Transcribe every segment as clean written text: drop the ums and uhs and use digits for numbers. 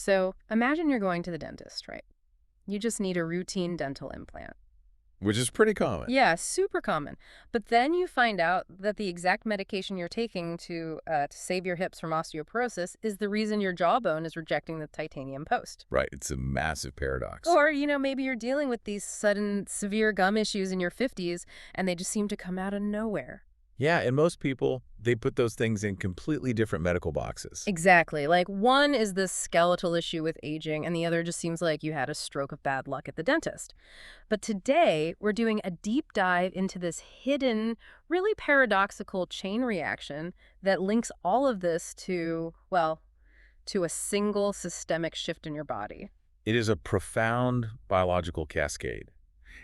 So imagine you're going to the dentist, right? You just need a routine dental implant. Which is pretty common. Yeah, super common. But then you find out that the exact medication you're taking to save your hips from osteoporosis is the reason your jawbone is rejecting the titanium post. Right. It's a massive paradox. Or, maybe you're dealing with these sudden severe gum issues in your 50s and they just seem to come out of nowhere. Yeah, and most people, they put those things in completely different medical boxes. Exactly. Like one is this skeletal issue with aging and the other just seems like you had a stroke of bad luck at the dentist. But today, we're doing a deep dive into this hidden, really paradoxical chain reaction that links all of this to, well, to a single systemic shift in your body. It is a profound biological cascade.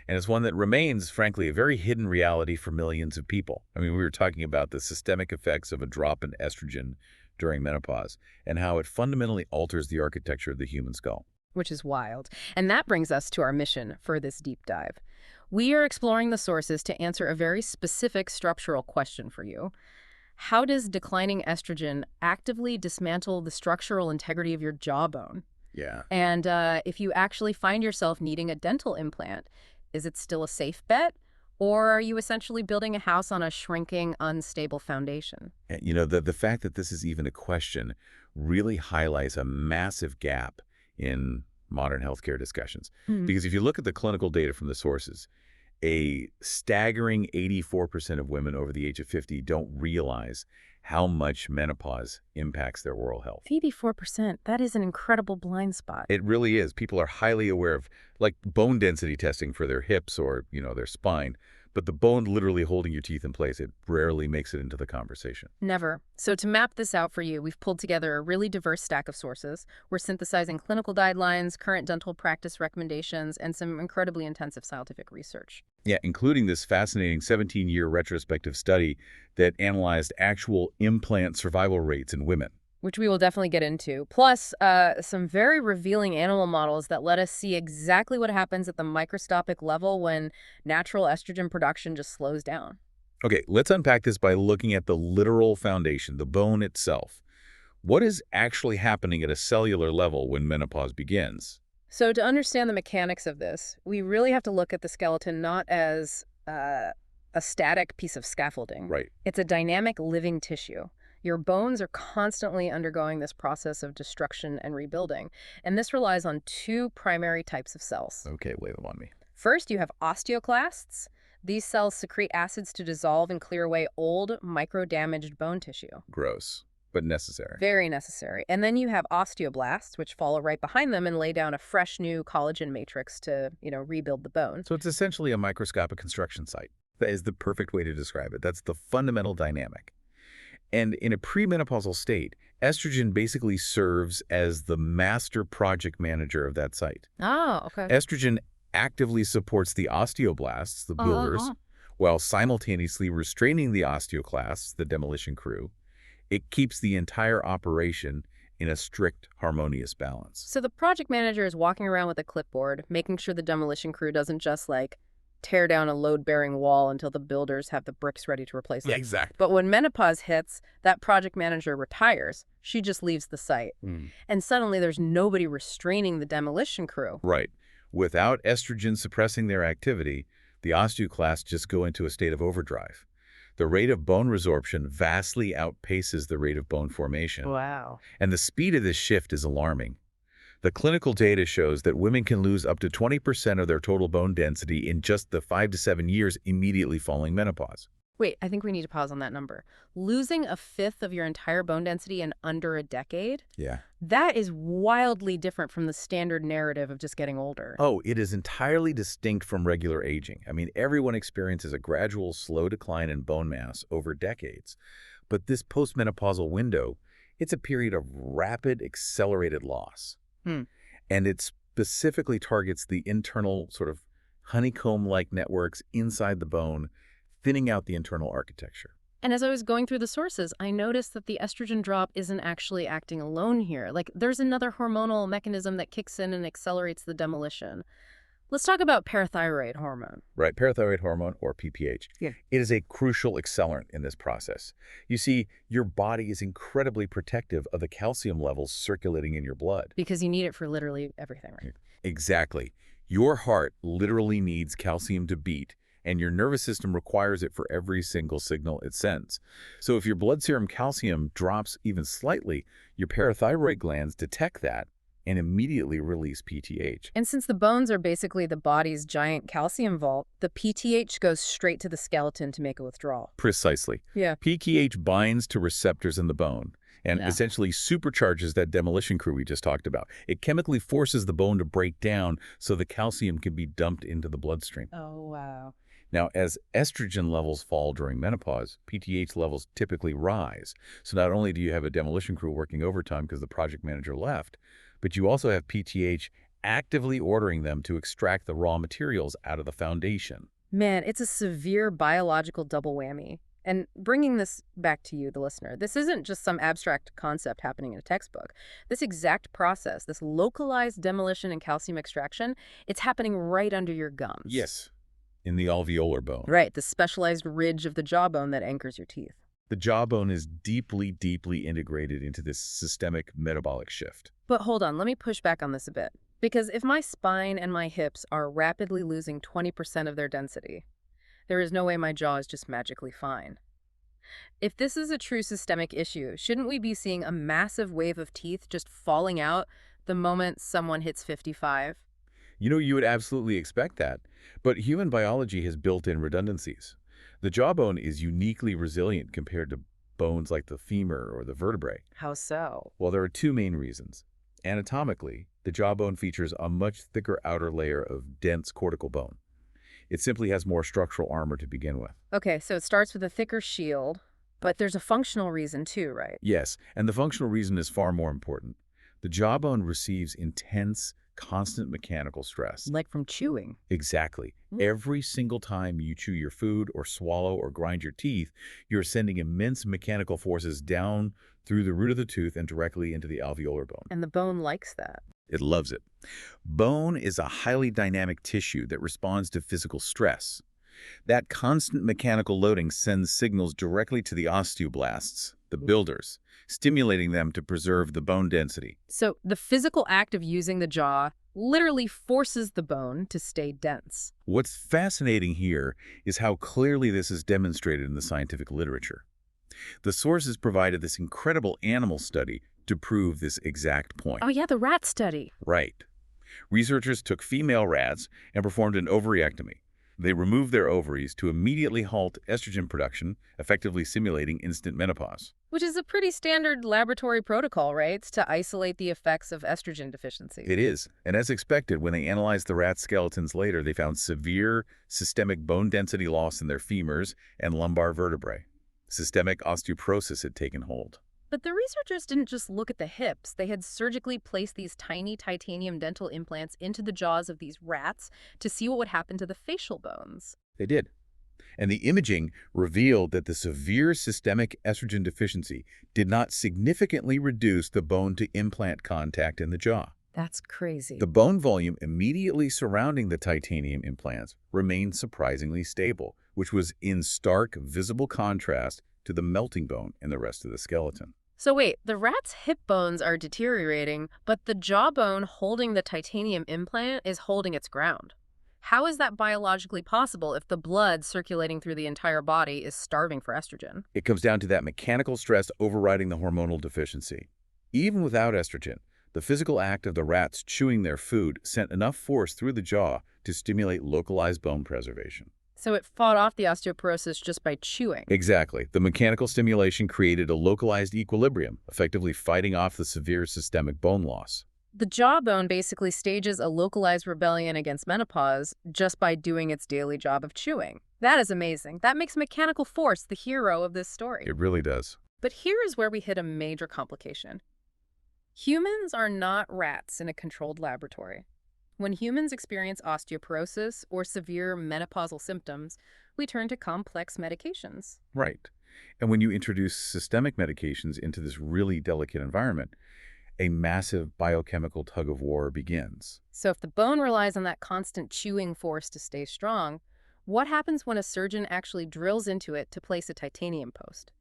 And it's one that remains, frankly, a very hidden reality for millions of people. I mean, we were talking about the systemic effects of a drop in estrogen during menopause and how it fundamentally alters the architecture of the human skull. Which is wild. And that brings us to our mission for this deep dive. We are exploring the sources to answer a very specific structural question for you. How does declining estrogen actively dismantle the structural integrity of your jawbone? Yeah. And if you actually find yourself needing a dental implant, is it still a safe bet? Or are you essentially building a house on a shrinking, unstable foundation? And, the fact that this is even a question really highlights a massive gap in modern healthcare discussions. Because if you look at the clinical data from the sources, a staggering 84% of women over the age of 50 don't realize how much menopause impacts their oral health. 84%, that is an incredible blind spot. It really is. People are highly aware of, like, bone density testing for their hips or, their spine. But the bone literally holding your teeth in place, it rarely makes it into the conversation. Never. So to map this out for you, we've pulled together a really diverse stack of sources. We're synthesizing clinical guidelines, current dental practice recommendations, and some incredibly intensive scientific research. Yeah, including this fascinating 17-year retrospective study that analyzed actual implant survival rates in women. Which we will definitely get into. Plus, some very revealing animal models that let us see exactly what happens at the microscopic level when natural estrogen production just slows down. Okay, let's unpack this by looking at the literal foundation, the bone itself. What is actually happening at a cellular level when menopause begins? So to understand the mechanics of this, we really have to look at the skeleton not as a static piece of scaffolding. Right. It's a dynamic living tissue. Your bones are constantly undergoing this process of destruction and rebuilding, and this relies on two primary types of cells. Okay, lay them on me. First, you have osteoclasts. These cells secrete acids to dissolve and clear away old, micro-damaged bone tissue. Gross, but necessary. Very necessary. And then you have osteoblasts, which follow right behind them and lay down a fresh new collagen matrix to, rebuild the bone. So it's essentially a microscopic construction site. That is the perfect way to describe it. That's the fundamental dynamic. And in a premenopausal state, estrogen basically serves as the master project manager of that site. Oh, okay. Estrogen actively supports the osteoblasts, the builders, while simultaneously restraining the osteoclasts, the demolition crew. It keeps the entire operation in a strict, harmonious balance. So the project manager is walking around with a clipboard, making sure the demolition crew doesn't just, tear down a load-bearing wall until the builders have the bricks ready to replace it. Yeah, exactly. But when menopause hits, that project manager retires. She just leaves the site. And suddenly there's nobody restraining the demolition crew. Right. Without estrogen suppressing their activity, the osteoclasts just go into a state of overdrive. The rate of bone resorption vastly outpaces the rate of bone formation. Wow. And the speed of this shift is alarming. The clinical data shows that women can lose up to 20% of their total bone density in just the 5 to 7 years immediately following menopause. Wait, I think we need to pause on that number. Losing a fifth of your entire bone density in under a decade? Yeah. That is wildly different from the standard narrative of just getting older. Oh, it is entirely distinct from regular aging. I mean, everyone experiences a gradual, slow decline in bone mass over decades. But this postmenopausal window, it's a period of rapid, accelerated loss. And it specifically targets the internal sort of honeycomb-like networks inside the bone, thinning out the internal architecture. And as I was going through the sources, I noticed that the estrogen drop isn't actually acting alone here. There's another hormonal mechanism that kicks in and accelerates the demolition. Let's talk about parathyroid hormone. Right, parathyroid hormone, or PPH. Yeah. It is a crucial accelerant in this process. You see, your body is incredibly protective of the calcium levels circulating in your blood. Because you need it for literally everything, right? Exactly. Your heart literally needs calcium to beat, and your nervous system requires it for every single signal it sends. So if your blood serum calcium drops even slightly, your parathyroid glands detect that and immediately release PTH. And since the bones are basically the body's giant calcium vault, the PTH goes straight to the skeleton to make a withdrawal. Precisely. Yeah. PTH binds to receptors in the bone and Yeah. essentially supercharges that demolition crew we just talked about. It chemically forces the bone to break down so the calcium can be dumped into the bloodstream. Oh, wow. Now, as estrogen levels fall during menopause, PTH levels typically rise. So not only do you have a demolition crew working overtime because the project manager left, but you also have PTH actively ordering them to extract the raw materials out of the foundation. Man, it's a severe biological double whammy. And bringing this back to you, the listener, this isn't just some abstract concept happening in a textbook. This exact process, this localized demolition and calcium extraction, it's happening right under your gums. Yes, in the alveolar bone. Right, the specialized ridge of the jawbone that anchors your teeth. The jawbone is deeply, deeply integrated into this systemic metabolic shift. But hold on, let me push back on this a bit. Because if my spine and my hips are rapidly losing 20% of their density, there is no way my jaw is just magically fine. If this is a true systemic issue, shouldn't we be seeing a massive wave of teeth just falling out the moment someone hits 55? You know, you would absolutely expect that, but human biology has built-in redundancies. The jawbone is uniquely resilient compared to bones like the femur or the vertebrae. How so? Well, there are two main reasons. Anatomically, the jawbone features a much thicker outer layer of dense cortical bone. It simply has more structural armor to begin with. Okay, so it starts with a thicker shield, but there's a functional reason too, right? Yes, and the functional reason is far more important. The jawbone receives intense, constant mechanical stress. Like from chewing. Exactly. Mm. Every single time you chew your food or swallow or grind your teeth, you're sending immense mechanical forces down through the root of the tooth and directly into the alveolar bone. And the bone likes that. It loves it. Bone is a highly dynamic tissue that responds to physical stress. That constant mechanical loading sends signals directly to the osteoblasts, the builders, stimulating them to preserve the bone density. So the physical act of using the jaw literally forces the bone to stay dense. What's fascinating here is how clearly this is demonstrated in the scientific literature. The sources provided this incredible animal study to prove this exact point. Oh yeah, the rat study. Right. Researchers took female rats and performed an ovaryectomy. They removed their ovaries to immediately halt estrogen production, effectively simulating instant menopause. Which is a pretty standard laboratory protocol, right? It's to isolate the effects of estrogen deficiency. It is. And as expected, when they analyzed the rat skeletons later, they found severe systemic bone density loss in their femurs and lumbar vertebrae. Systemic osteoporosis had taken hold. But the researchers didn't just look at the hips. They had surgically placed these tiny titanium dental implants into the jaws of these rats to see what would happen to the facial bones. They did. And the imaging revealed that the severe systemic estrogen deficiency did not significantly reduce the bone-to-implant contact in the jaw. That's crazy. The bone volume immediately surrounding the titanium implants remained surprisingly stable, which was in stark, visible contrast to the melting bone in the rest of the skeleton. So wait, the rat's hip bones are deteriorating, but the jawbone holding the titanium implant is holding its ground. How is that biologically possible if the blood circulating through the entire body is starving for estrogen? It comes down to that mechanical stress overriding the hormonal deficiency. Even without estrogen, the physical act of the rats chewing their food sent enough force through the jaw to stimulate localized bone preservation. So it fought off the osteoporosis just by chewing. Exactly. The mechanical stimulation created a localized equilibrium, effectively fighting off the severe systemic bone loss. The jawbone basically stages a localized rebellion against menopause just by doing its daily job of chewing. That is amazing. That makes mechanical force the hero of this story. It really does. But here is where we hit a major complication. Humans are not rats in a controlled laboratory. When humans experience osteoporosis or severe menopausal symptoms, we turn to complex medications. Right. And when you introduce systemic medications into this really delicate environment, a massive biochemical tug-of-war begins. So if the bone relies on that constant chewing force to stay strong, what happens when a surgeon actually drills into it to place a titanium post?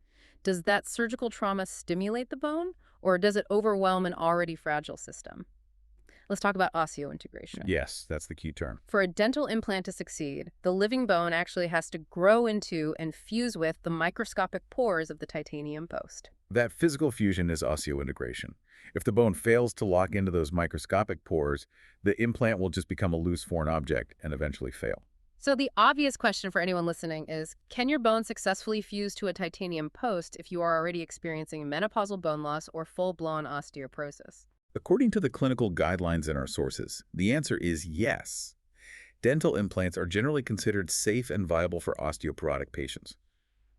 Does that surgical trauma stimulate the bone, or does it overwhelm an already fragile system? Let's talk about osseointegration. Yes, that's the key term. For a dental implant to succeed, the living bone actually has to grow into and fuse with the microscopic pores of the titanium post. That physical fusion is osseointegration. If the bone fails to lock into those microscopic pores, the implant will just become a loose foreign object and eventually fail. So the obvious question for anyone listening is, can your bone successfully fuse to a titanium post if you are already experiencing menopausal bone loss or full-blown osteoporosis? According to the clinical guidelines in our sources, the answer is yes. Dental implants are generally considered safe and viable for osteoporotic patients.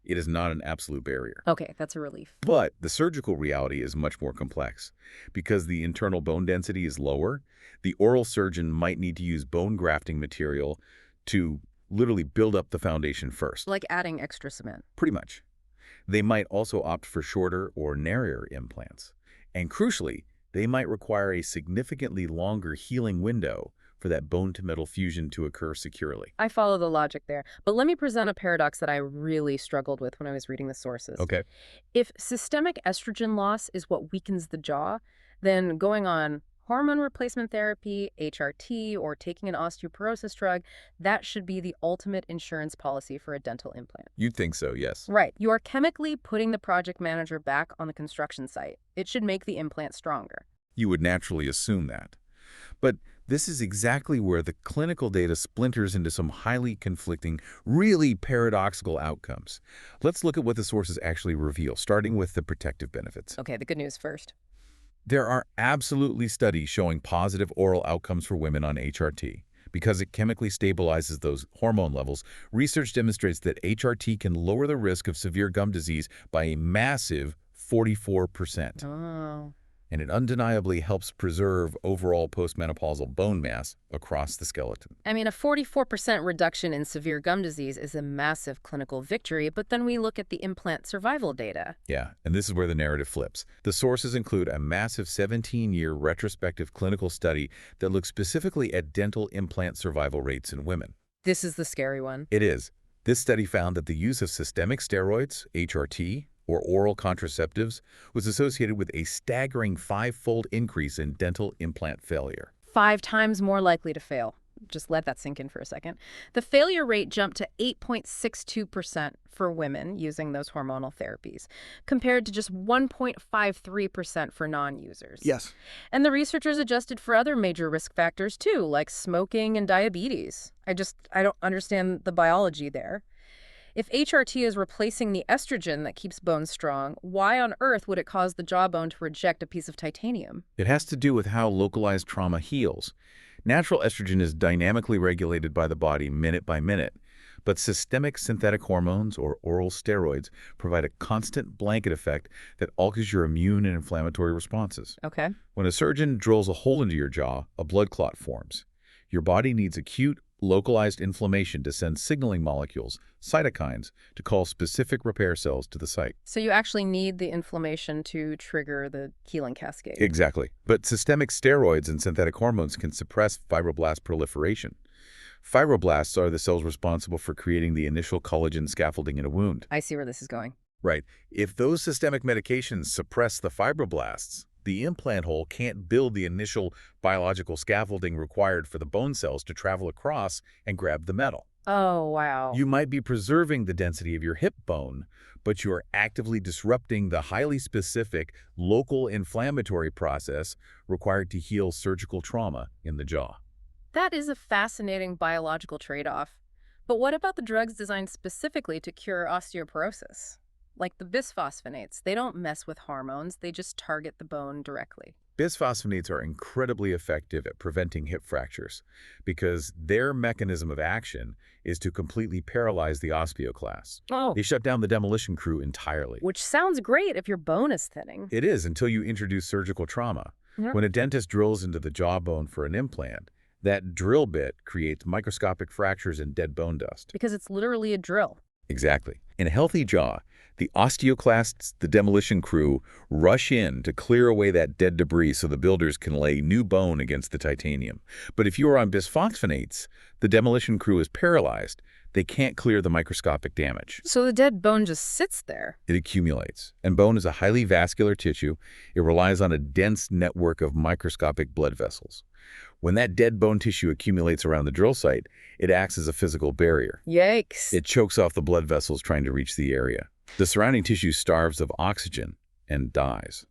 It is not an absolute barrier. Okay, that's a relief. But the surgical reality is much more complex. Because the internal bone density is lower, the oral surgeon might need to use bone grafting material to literally build up the foundation first. Like adding extra cement. Pretty much. They might also opt for shorter or narrower implants. And crucially, they might require a significantly longer healing window for that bone-to-metal fusion to occur securely. I follow the logic there, but let me present a paradox that I really struggled with when I was reading the sources. Okay. If systemic estrogen loss is what weakens the jaw, then going on hormone replacement therapy, HRT, or taking an osteoporosis drug, that should be the ultimate insurance policy for a dental implant. You'd think so, yes. Right. You are chemically putting the project manager back on the construction site. It should make the implant stronger. You would naturally assume that. But this is exactly where the clinical data splinters into some highly conflicting, really paradoxical outcomes. Let's look at what the sources actually reveal, starting with the protective benefits. Okay, the good news first. There are absolutely studies showing positive oral outcomes for women on HRT. Because it chemically stabilizes those hormone levels, research demonstrates that HRT can lower the risk of severe gum disease by a massive 44%. Oh. And it undeniably helps preserve overall postmenopausal bone mass across the skeleton. I mean, a 44% reduction in severe gum disease is a massive clinical victory, but then we look at the implant survival data. Yeah, and this is where the narrative flips. The sources include a massive 17-year retrospective clinical study that looks specifically at dental implant survival rates in women. This is the scary one. It is. This study found that the use of systemic steroids, HRT, or oral contraceptives was associated with a staggering 5-fold increase in dental implant failure. 5 times more likely to fail. Just let that sink in for a second. The failure rate jumped to 8.62% for women using those hormonal therapies, compared to just 1.53% for non-users. Yes. And the researchers adjusted for other major risk factors too, like smoking and diabetes. I don't understand the biology there. If HRT is replacing the estrogen that keeps bones strong, why on earth would it cause the jawbone to reject a piece of titanium? It has to do with how localized trauma heals. Natural estrogen is dynamically regulated by the body minute by minute, but systemic synthetic hormones or oral steroids provide a constant blanket effect that alters your immune and inflammatory responses. Okay. When a surgeon drills a hole into your jaw, a blood clot forms. Your body needs acute, localized inflammation to send signaling molecules, cytokines, to call specific repair cells to the site. So you actually need the inflammation to trigger the healing cascade. Exactly. But systemic steroids and synthetic hormones can suppress fibroblast proliferation. Fibroblasts are the cells responsible for creating the initial collagen scaffolding in a wound. I see where this is going. Right. If those systemic medications suppress the fibroblasts, the implant hole can't build the initial biological scaffolding required for the bone cells to travel across and grab the metal. Oh, wow. You might be preserving the density of your hip bone, but you are actively disrupting the highly specific local inflammatory process required to heal surgical trauma in the jaw. That is a fascinating biological trade-off. But what about the drugs designed specifically to cure osteoporosis? Like the bisphosphonates, they don't mess with hormones, they just target the bone directly. Bisphosphonates are incredibly effective at preventing hip fractures because their mechanism of action is to completely paralyze the osteoclast. Oh. They shut down the demolition crew entirely. Which sounds great if your bone is thinning. It is until you introduce surgical trauma. Yep. When a dentist drills into the jawbone for an implant, that drill bit creates microscopic fractures and dead bone dust. Because it's literally a drill. Exactly. In a healthy jaw, The osteoclasts, the demolition crew, rush in to clear away that dead debris so the builders can lay new bone against the titanium. But if you are on bisphosphonates, the demolition crew is paralyzed. They can't clear the microscopic damage. So the dead bone just sits there. It accumulates, and bone is a highly vascular tissue. It relies on a dense network of microscopic blood vessels. When that dead bone tissue accumulates around the drill site, it acts as a physical barrier. Yikes. It chokes off the blood vessels trying to reach the area. The surrounding tissue starves of oxygen and dies.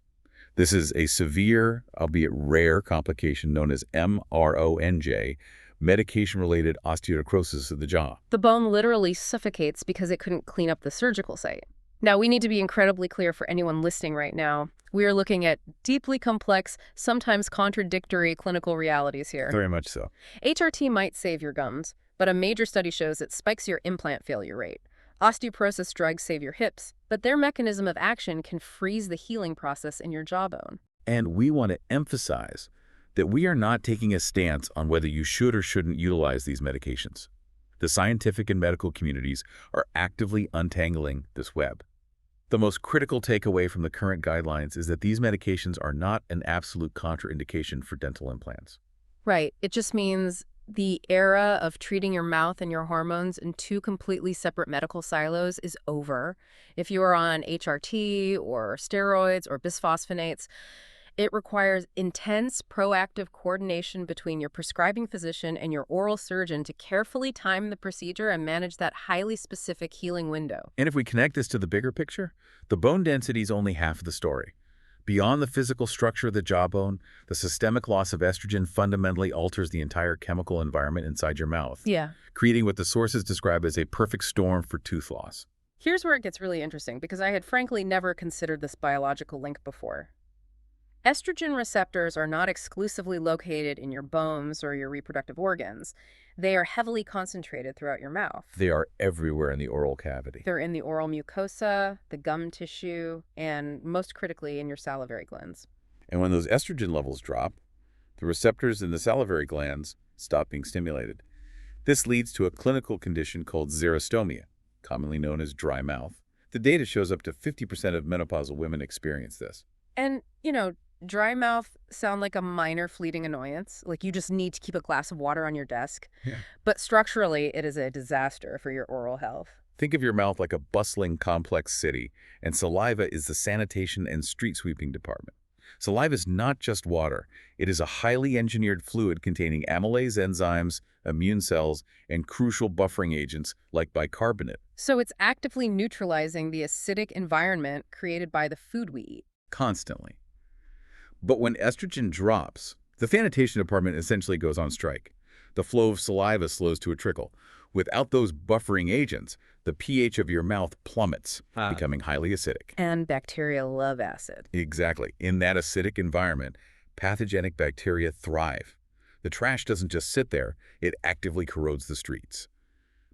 This is a severe, albeit rare, complication known as MRONJ, medication-related osteonecrosis of the jaw. The bone literally suffocates because it couldn't clean up the surgical site. Now, we need to be incredibly clear for anyone listening right now. We are looking at deeply complex, sometimes contradictory clinical realities here. Very much so. HRT might save your gums, but a major study shows it spikes your implant failure rate. Osteoporosis drugs save your hips, but their mechanism of action can freeze the healing process in your jawbone. And we want to emphasize that we are not taking a stance on whether you should or shouldn't utilize these medications. The scientific and medical communities are actively untangling this web. The most critical takeaway from the current guidelines is that these medications are not an absolute contraindication for dental implants. Right. It just means the era of treating your mouth and your hormones in two completely separate medical silos is over. If you are on HRT or steroids or bisphosphonates, it requires intense, proactive coordination between your prescribing physician and your oral surgeon to carefully time the procedure and manage that highly specific healing window. And if we connect this to the bigger picture, the bone density is only half of the story. Beyond the physical structure of the jawbone, the systemic loss of estrogen fundamentally alters the entire chemical environment inside your mouth, creating what the sources describe as a perfect storm for tooth loss. Here's where it gets really interesting, because I had frankly never considered this biological link before. Estrogen receptors are not exclusively located in your bones or your reproductive organs. They are heavily concentrated throughout your mouth. They are everywhere in the oral cavity. They're in the oral mucosa, the gum tissue, and most critically in your salivary glands. And when those estrogen levels drop, the receptors in the salivary glands stop being stimulated. This leads to a clinical condition called xerostomia, commonly known as dry mouth. The data shows up to 50% of menopausal women experience this. And, dry mouth sound like a minor fleeting annoyance, like you just need to keep a glass of water on your desk. Yeah. But structurally, it is a disaster for your oral health. Think of your mouth like a bustling, complex city, and saliva is the sanitation and street sweeping department. Saliva is not just water. It is a highly engineered fluid containing amylase enzymes, immune cells, and crucial buffering agents like bicarbonate. So it's actively neutralizing the acidic environment created by the food we eat. Constantly. But when estrogen drops, the sanitation department essentially goes on strike. The flow of saliva slows to a trickle. Without those buffering agents, the pH of your mouth plummets, becoming highly acidic. And bacteria love acid. Exactly. In that acidic environment, pathogenic bacteria thrive. The trash doesn't just sit there, it actively corrodes the streets.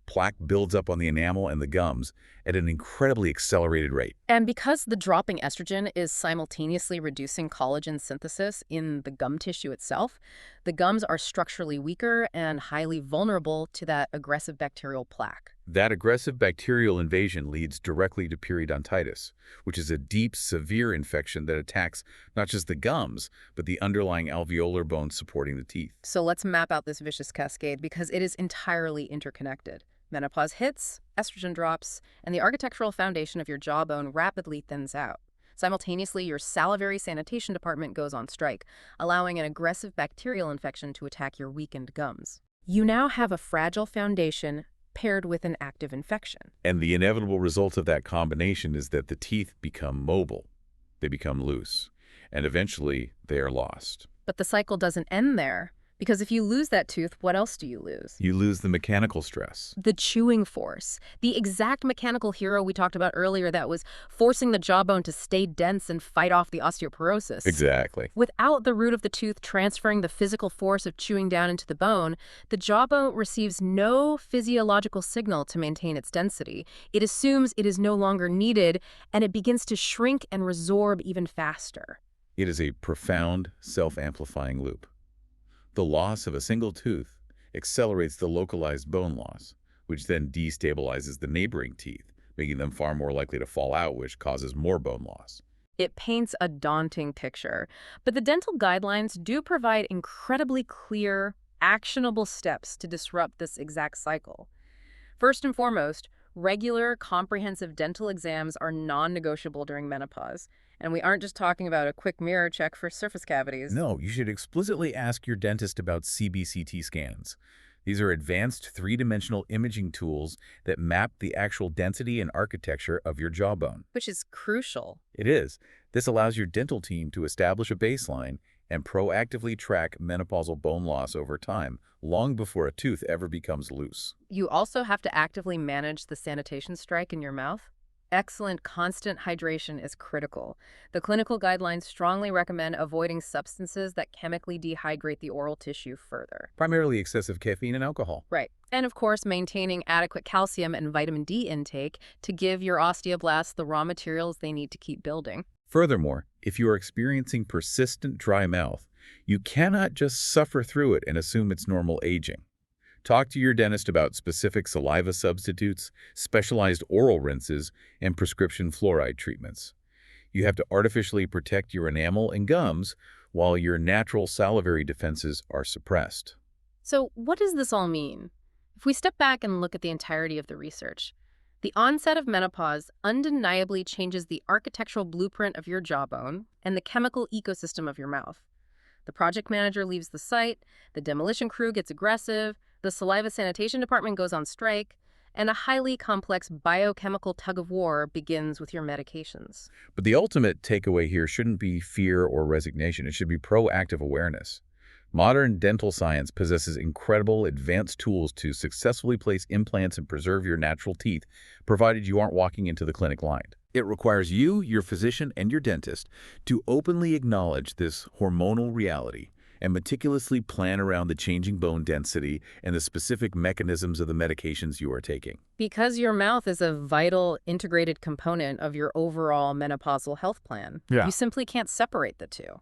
Plaque builds up on the enamel and the gums at an incredibly accelerated rate. And because the dropping estrogen is simultaneously reducing collagen synthesis in the gum tissue itself, the gums are structurally weaker and highly vulnerable to that aggressive bacterial plaque. That aggressive bacterial invasion leads directly to periodontitis, which is a deep, severe infection that attacks not just the gums, but the underlying alveolar bones supporting the teeth. So let's map out this vicious cascade, because it is entirely interconnected. Menopause hits, estrogen drops, and the architectural foundation of your jawbone rapidly thins out. Simultaneously, your salivary sanitation department goes on strike, allowing an aggressive bacterial infection to attack your weakened gums. You now have a fragile foundation paired with an active infection. And the inevitable result of that combination is that the teeth become mobile. They become loose. And eventually, they are lost. But the cycle doesn't end there. Because if you lose that tooth, what else do you lose? You lose the mechanical stress. The chewing force. The exact mechanical hero we talked about earlier that was forcing the jawbone to stay dense and fight off the osteoporosis. Exactly. Without the root of the tooth transferring the physical force of chewing down into the bone, the jawbone receives no physiological signal to maintain its density. It assumes it is no longer needed, and it begins to shrink and resorb even faster. It is a profound, self-amplifying loop. The loss of a single tooth accelerates the localized bone loss, which then destabilizes the neighboring teeth, making them far more likely to fall out, which causes more bone loss. It paints a daunting picture, but the dental guidelines do provide incredibly clear, actionable steps to disrupt this exact cycle. First and foremost, regular, comprehensive dental exams are non-negotiable during menopause, and we aren't just talking about a quick mirror check for surface cavities. No, you should explicitly ask your dentist about CBCT scans. These are advanced three-dimensional imaging tools that map the actual density and architecture of your jawbone. Which is crucial. It is. This allows your dental team to establish a baseline and proactively track menopausal bone loss over time, long before a tooth ever becomes loose. You also have to actively manage the sanitation strike in your mouth. Excellent constant hydration is critical. The clinical guidelines strongly recommend avoiding substances that chemically dehydrate the oral tissue further. Primarily excessive caffeine and alcohol. Right. And of course, maintaining adequate calcium and vitamin D intake to give your osteoblasts the raw materials they need to keep building. Furthermore, if you are experiencing persistent dry mouth, you cannot just suffer through it and assume it's normal aging. Talk to your dentist about specific saliva substitutes, specialized oral rinses, and prescription fluoride treatments. You have to artificially protect your enamel and gums while your natural salivary defenses are suppressed. So what does this all mean? If we step back and look at the entirety of the research, the onset of menopause undeniably changes the architectural blueprint of your jawbone and the chemical ecosystem of your mouth. The project manager leaves the site, the demolition crew gets aggressive, the saliva sanitation department goes on strike, and a highly complex biochemical tug-of-war begins with your medications. But the ultimate takeaway here shouldn't be fear or resignation. It should be proactive awareness. Modern dental science possesses incredible advanced tools to successfully place implants and preserve your natural teeth, provided you aren't walking into the clinic lined. It requires you, your physician, and your dentist to openly acknowledge this hormonal reality and meticulously plan around the changing bone density and the specific mechanisms of the medications you are taking. Because your mouth is a vital, integrated component of your overall menopausal health plan, you simply can't separate the two.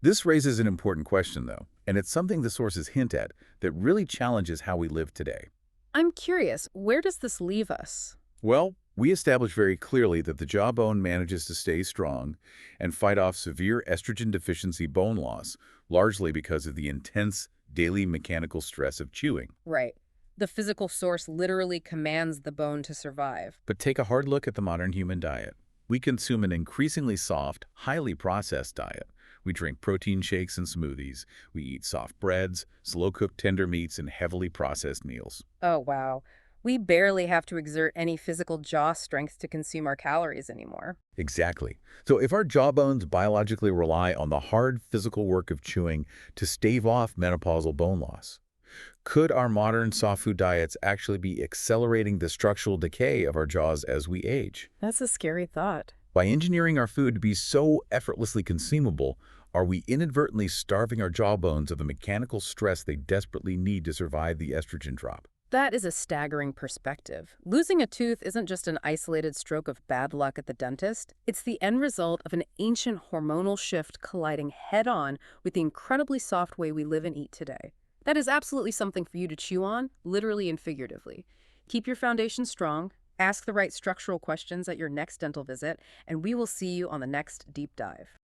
This raises an important question, though, and it's something the sources hint at that really challenges how we live today. I'm curious, where does this leave us? Well, we established very clearly that the jawbone manages to stay strong and fight off severe estrogen deficiency bone loss, largely because of the intense daily mechanical stress of chewing. Right. The physical source literally commands the bone to survive. But take a hard look at the modern human diet. We consume an increasingly soft, highly processed diet. We drink protein shakes and smoothies. We eat soft breads, slow-cooked tender meats, and heavily processed meals. Oh, wow. We barely have to exert any physical jaw strength to consume our calories anymore. Exactly. So if our jawbones biologically rely on the hard physical work of chewing to stave off menopausal bone loss, could our modern soft food diets actually be accelerating the structural decay of our jaws as we age? That's a scary thought. By engineering our food to be so effortlessly consumable, are we inadvertently starving our jawbones of the mechanical stress they desperately need to survive the estrogen drop? That is a staggering perspective. Losing a tooth isn't just an isolated stroke of bad luck at the dentist. It's the end result of an ancient hormonal shift colliding head-on with the incredibly soft way we live and eat today. That is absolutely something for you to chew on, literally and figuratively. Keep your foundation strong, ask the right structural questions at your next dental visit, and we will see you on the next deep dive.